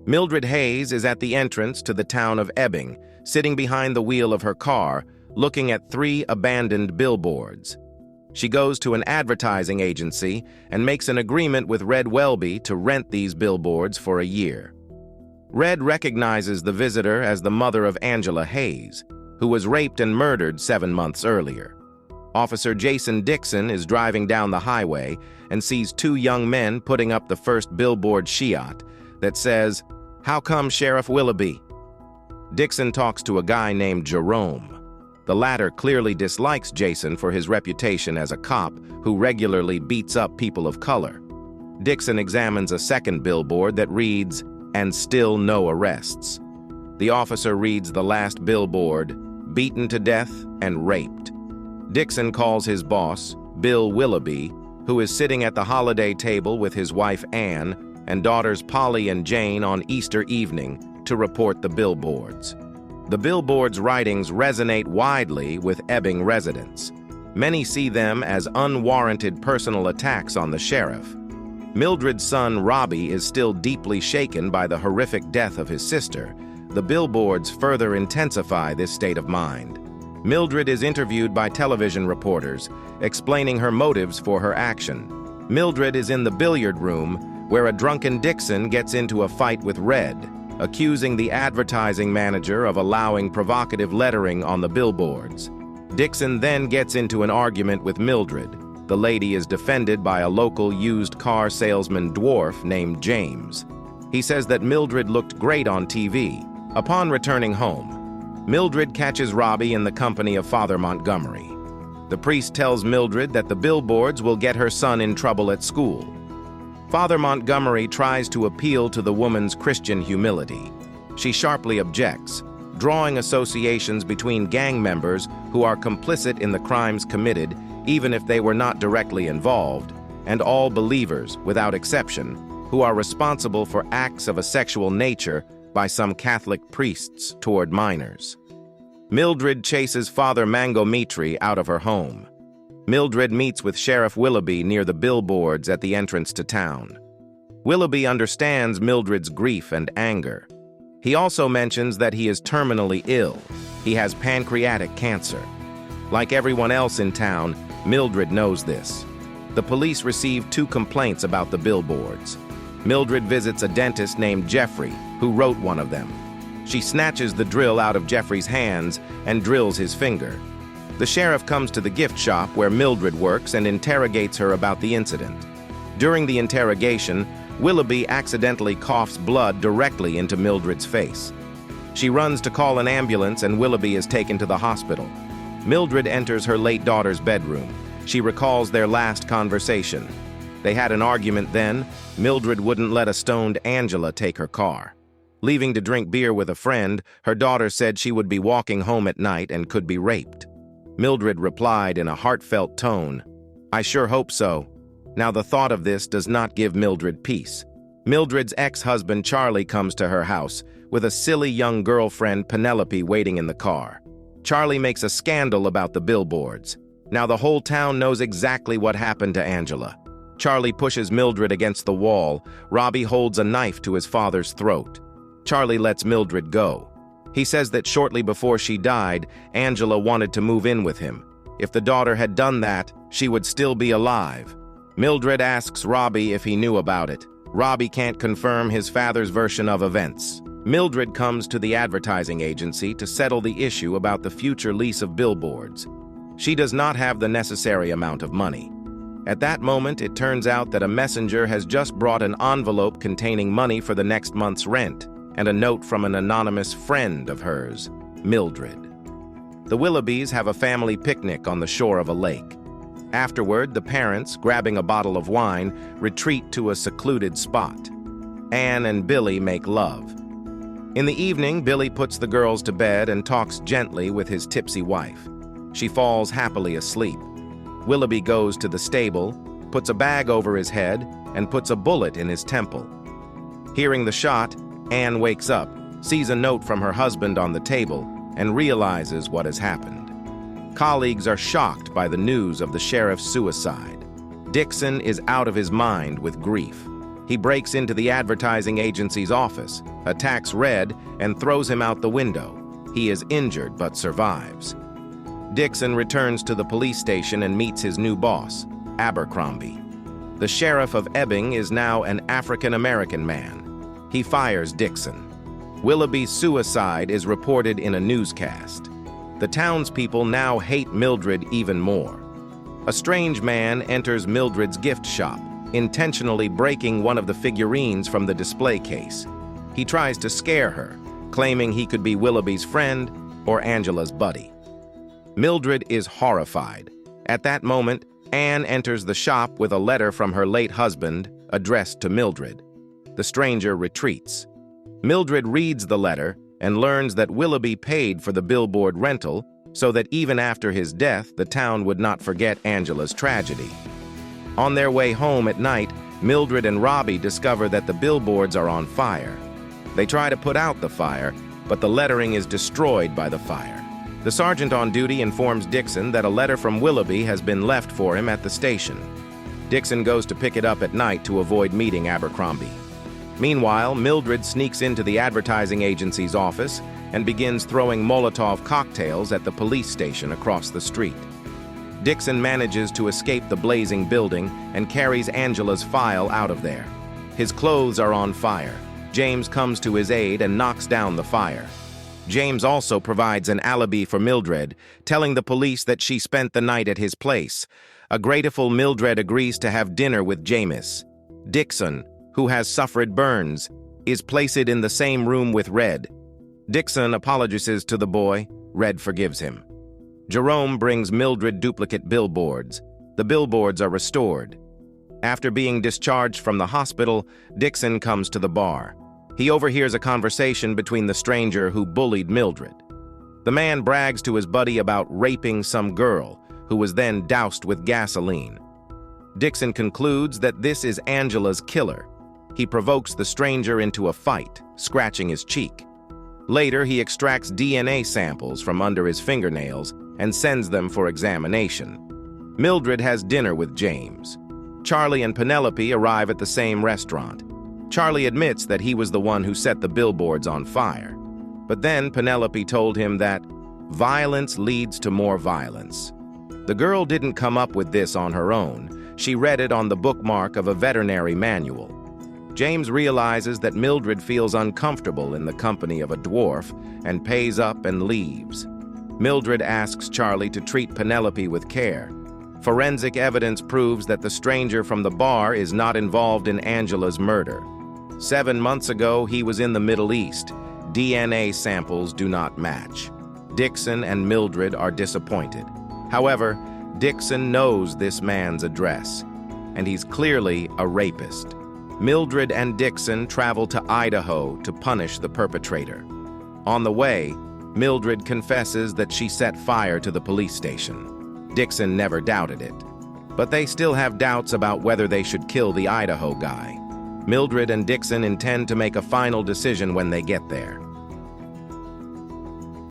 Mildred Hayes is at the entrance to the town of Ebbing, sitting behind the wheel of her car, looking at 3 abandoned billboards. She goes to an advertising agency and makes an agreement with Red Welby to rent these billboards for a year. Red recognizes the visitor as the mother of Angela Hayes, who was raped and murdered 7 months earlier. Officer Jason Dixon is driving down the highway and sees 2 young men putting up the first billboard shiat that says, "How come Sheriff Willoughby?" Dixon talks to a guy named Jerome. The latter clearly dislikes Jason for his reputation as a cop who regularly beats up people of color. Dixon examines a second billboard that reads, "And still no arrests." The officer reads the last billboard, "Beaten to death and raped." Dixon calls his boss, Bill Willoughby, who is sitting at the holiday table with his wife Anne and daughters Polly and Jane on Easter evening, to report the billboards. The billboards' writings resonate widely with Ebbing residents. Many see them as unwarranted personal attacks on the sheriff. Mildred's son Robbie is still deeply shaken by the horrific death of his sister. The billboards further intensify this state of mind. Mildred is interviewed by television reporters, explaining her motives for her action. Mildred is in the billiard room, where a drunken Dixon gets into a fight with Red, accusing the advertising manager of allowing provocative lettering on the billboards. Dixon then gets into an argument with Mildred. The lady is defended by a local used car salesman dwarf named James. He says that Mildred looked great on TV. Upon returning home, Mildred catches Robbie in the company of Father Montgomery. The priest tells Mildred that the billboards will get her son in trouble at school. Father Montgomery tries to appeal to the woman's Christian humility. She sharply objects, drawing associations between gang members who are complicit in the crimes committed, even if they were not directly involved, and all believers, without exception, who are responsible for acts of a sexual nature by some Catholic priests toward minors. Mildred chases Father Mangometri out of her home. Mildred meets with Sheriff Willoughby near the billboards at the entrance to town. Willoughby understands Mildred's grief and anger. He also mentions that he is terminally ill. He has pancreatic cancer. Like everyone else in town, Mildred knows this. The police receive 2 complaints about the billboards. Mildred visits a dentist named Jeffrey, who wrote one of them. She snatches the drill out of Jeffrey's hands and drills his finger. The sheriff comes to the gift shop where Mildred works and interrogates her about the incident. During the interrogation, Willoughby accidentally coughs blood directly into Mildred's face. She runs to call an ambulance and Willoughby is taken to the hospital. Mildred enters her late daughter's bedroom. She recalls their last conversation. They had an argument then. Mildred wouldn't let a stoned Angela take her car. Leaving to drink beer with a friend, her daughter said she would be walking home at night and could be raped. Mildred replied in a heartfelt tone, "I sure hope so." Now the thought of this does not give Mildred peace. Mildred's ex-husband Charlie comes to her house with a silly young girlfriend Penelope waiting in the car. Charlie makes a scandal about the billboards. Now the whole town knows exactly what happened to Angela. Charlie pushes Mildred against the wall. Robbie holds a knife to his father's throat. Charlie lets Mildred go. He says that shortly before she died, Angela wanted to move in with him. If the daughter had done that, she would still be alive. Mildred asks Robbie if he knew about it. Robbie can't confirm his father's version of events. Mildred comes to the advertising agency to settle the issue about the future lease of billboards. She does not have the necessary amount of money. At that moment, it turns out that a messenger has just brought an envelope containing money for the next month's rent and a note from an anonymous friend of hers, Mildred. The Willoughbys have a family picnic on the shore of a lake. Afterward, the parents, grabbing a bottle of wine, retreat to a secluded spot. Anne and Billy make love. In the evening, Billy puts the girls to bed and talks gently with his tipsy wife. She falls happily asleep. Willoughby goes to the stable, puts a bag over his head, and puts a bullet in his temple. Hearing the shot, Anne wakes up, sees a note from her husband on the table, and realizes what has happened. Colleagues are shocked by the news of the sheriff's suicide. Dixon is out of his mind with grief. He breaks into the advertising agency's office, attacks Red, and throws him out the window. He is injured but survives. Dixon returns to the police station and meets his new boss, Abercrombie. The sheriff of Ebbing is now an African-American man. He fires Dixon. Willoughby's suicide is reported in a newscast. The townspeople now hate Mildred even more. A strange man enters Mildred's gift shop, intentionally breaking one of the figurines from the display case. He tries to scare her, claiming he could be Willoughby's friend or Angela's buddy. Mildred is horrified. At that moment, Anne enters the shop with a letter from her late husband addressed to Mildred. The stranger retreats. Mildred reads the letter and learns that Willoughby paid for the billboard rental so that even after his death, the town would not forget Angela's tragedy. On their way home at night, Mildred and Robbie discover that the billboards are on fire. They try to put out the fire, but the lettering is destroyed by the fire. The sergeant on duty informs Dixon that a letter from Willoughby has been left for him at the station. Dixon goes to pick it up at night to avoid meeting Abercrombie. Meanwhile, Mildred sneaks into the advertising agency's office and begins throwing Molotov cocktails at the police station across the street. Dixon manages to escape the blazing building and carries Angela's file out of there. His clothes are on fire. James comes to his aid and knocks down the fire. James also provides an alibi for Mildred, telling the police that she spent the night at his place. A grateful Mildred agrees to have dinner with James. Dixon, who has suffered burns, is placed in the same room with Red. Dixon apologizes to the boy. Red forgives him. Jerome brings Mildred duplicate billboards. The billboards are restored. After being discharged from the hospital, Dixon comes to the bar. He overhears a conversation between the stranger who bullied Mildred. The man brags to his buddy about raping some girl, who was then doused with gasoline. Dixon concludes that this is Angela's killer. He provokes the stranger into a fight, scratching his cheek. Later, he extracts DNA samples from under his fingernails and sends them for examination. Mildred has dinner with James. Charlie and Penelope arrive at the same restaurant. Charlie admits that he was the one who set the billboards on fire. But then Penelope told him that violence leads to more violence. The girl didn't come up with this on her own. She read it on the bookmark of a veterinary manual. James realizes that Mildred feels uncomfortable in the company of a dwarf and pays up and leaves. Mildred asks Charlie to treat Penelope with care. Forensic evidence proves that the stranger from the bar is not involved in Angela's murder. 7 months ago, he was in the Middle East. DNA samples do not match. Dixon and Mildred are disappointed. However, Dixon knows this man's address, and he's clearly a rapist. Mildred and Dixon travel to Idaho to punish the perpetrator. On the way, Mildred confesses that she set fire to the police station. Dixon never doubted it, but they still have doubts about whether they should kill the Idaho guy. Mildred and Dixon intend to make a final decision when they get there.